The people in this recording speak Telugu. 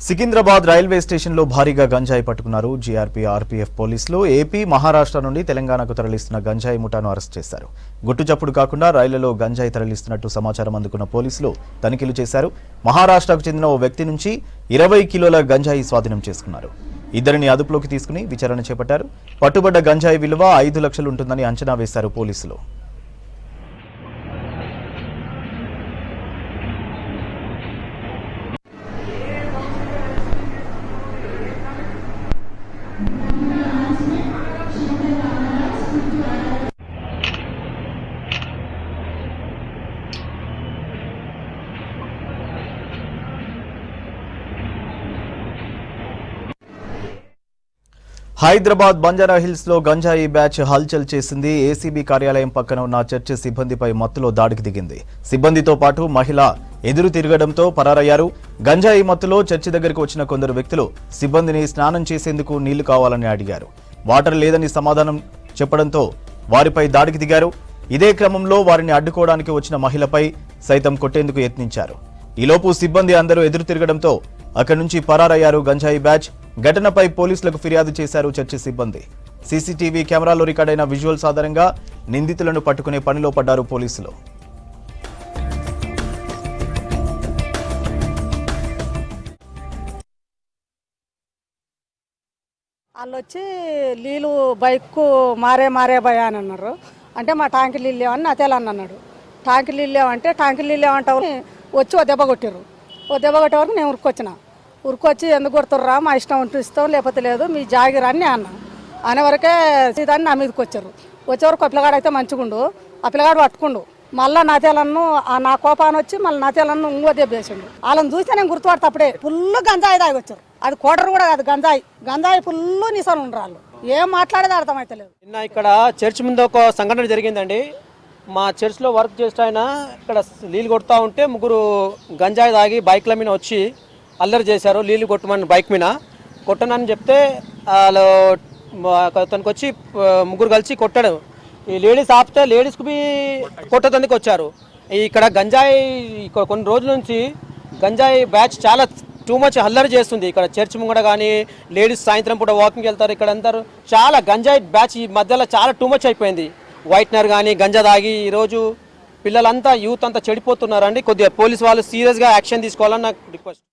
సికింద్రాబాద్ రైల్వే స్టేషన్లో భారీగా గంజాయి పట్టుకున్నారు జీఆర్పీ ఆర్పీఎఫ్ పోలీసులు. ఏపీ మహారాష్ట్ర నుండి తెలంగాణకు తరలిస్తున్న గంజాయి ముఠాను అరెస్ట్ చేశారు. గుట్టుచప్పుడు కాకుండా రైళ్లలో గంజాయి తరలిస్తున్నట్టు సమాచారం అందుకున్న పోలీసులు తనిఖీలు చేశారు. మహారాష్ట్రకు చెందిన ఓ వ్యక్తి నుంచి 20 కిలోల గంజాయి స్వాధీనం చేసుకున్నారు. ఇద్దరిని అదుపులోకి తీసుకుని విచారణ చేపట్టారు. పట్టుబడ్డ గంజాయి విలువ 5 లక్షలు ఉంటుందని అంచనా వేశారు పోలీసులు. హైదరాబాద్ బంజారా హిల్స్ లో గంజాయి బ్యాచ్ హల్చల్ చేసింది. ఏసీబీ కార్యాలయం పక్కన ఉన్న చర్చి సిబ్బందిపై మత్తులో దాడికి దిగింది. సిబ్బందితో పాటు మహిళ ఎదురు తిరగడంతో పరారయ్యారు. గంజాయి మత్తులో చర్చి దగ్గరకు వచ్చిన కొందరు వ్యక్తులు సిబ్బందిని స్నానం చేసేందుకు నీళ్లు కావాలని అడిగారు. వాటర్ లేదని సమాధానం చెప్పడంతో వారిపై దాడికి దిగారు. ఇదే క్రమంలో వారిని అడ్డుకోవడానికి వచ్చిన మహిళపై సైతం కొట్టేందుకు యత్నించారు. ఈలోపు సిబ్బంది అందరూ ఎదురు తిరగడంతో అక్కడి నుంచి పరారయ్యారు గంజాయి బ్యాచ్. ఘటనపై పోలీసులకు ఫిర్యాదు చేశారు చర్చి సిబ్బంది. సీసీటీవీ కెమెరాలో రికార్డైన విజువల్స్ ఆధారంగా నిందితులను పట్టుకునే పనిలో పడ్డారు పోలీసులు. వాళ్ళు వచ్చి నీళ్ళు బైక్ మారే భయ అని అన్నారు. అంటే మా ట్యాంకి నీళ్ళు లేవని నాతేలని అన్నాడు. ట్యాంకి నీళ్ళు లేవంటే ట్యాంకి నీళ్ళు లేవంటావు వచ్చి ఓ దెబ్బ కొట్టారు. ఓ దెబ్బ కొట్టే వరకు నేను ఉరుకొచ్చి ఎందుకు కొడుతుర్రా, మా ఇష్టం ఉంటూ ఇస్తాం లేకపోతే లేదు, మీ జాగిరా అని అన్నా. అనే వరకే సీదాన్ని నా మీదకి వచ్చారు. వచ్చేవరకు ఆ పిల్లగాడు అయితే మంచిగుండు, ఆ పిల్లగాడు పట్టుకుండు. మళ్ళీ నాతేలను నా కోపాన్ని వచ్చి మళ్ళీ నాతేలను ఇంకో దెబ్బ వేసిండు. వాళ్ళని చూస్తే నేను గుర్తుపడతా అప్పుడే ఫుల్ గంజాయి తాగి వచ్చారు. అది కోటరు కూడా కాదు, గంజాయి ఫుల్ నిసాలు ఉండరాళ్ళు. ఏం మాట్లాడేది అర్థమైతే లేదు. నిన్న ఇక్కడ చర్చ్ ముందు ఒక సంఘటన జరిగిందండి. మా చర్చ్లో వర్క్ చేస్తే ఆయన ఇక్కడ నీళ్ళు కొడుతూ ఉంటే ముగ్గురు గంజాయి తాగి బైక్ల మీద వచ్చి అల్లరి చేశారు. నీళ్ళు కొట్టమని బైక్ మీద కొట్టనని చెప్తే వాళ్ళు అతనికి వచ్చి ముగ్గురు కలిసి కొట్టాడు. ఈ లేడీస్ ఆపితే లేడీస్కి బి కొట్టడానికి వచ్చారు. ఇక్కడ గంజాయి కొన్ని రోజుల నుంచి గంజాయి బ్యాచ్ చాలా టూ మచ్ అల్లరి చేస్తుంది. ఇక్కడ చర్చ్ ముంగడ కానీ లేడీస్ సాయంత్రం పూట వాకింగ్కి వెళ్తారు. ఇక్కడ అందరూ చాలా గంజాయి బ్యాచ్ ఈ మధ్యలో చాలా టూ మచ్ అయిపోయింది. వైట్నర్ కానీ గంజా తాగి ఈరోజు పిల్లలంతా యూత్ అంతా చెడిపోతున్నారండి. కొద్దిగా పోలీస్ వాళ్ళు సీరియస్గా యాక్షన్ తీసుకోవాలని నాకు రిక్వెస్ట్.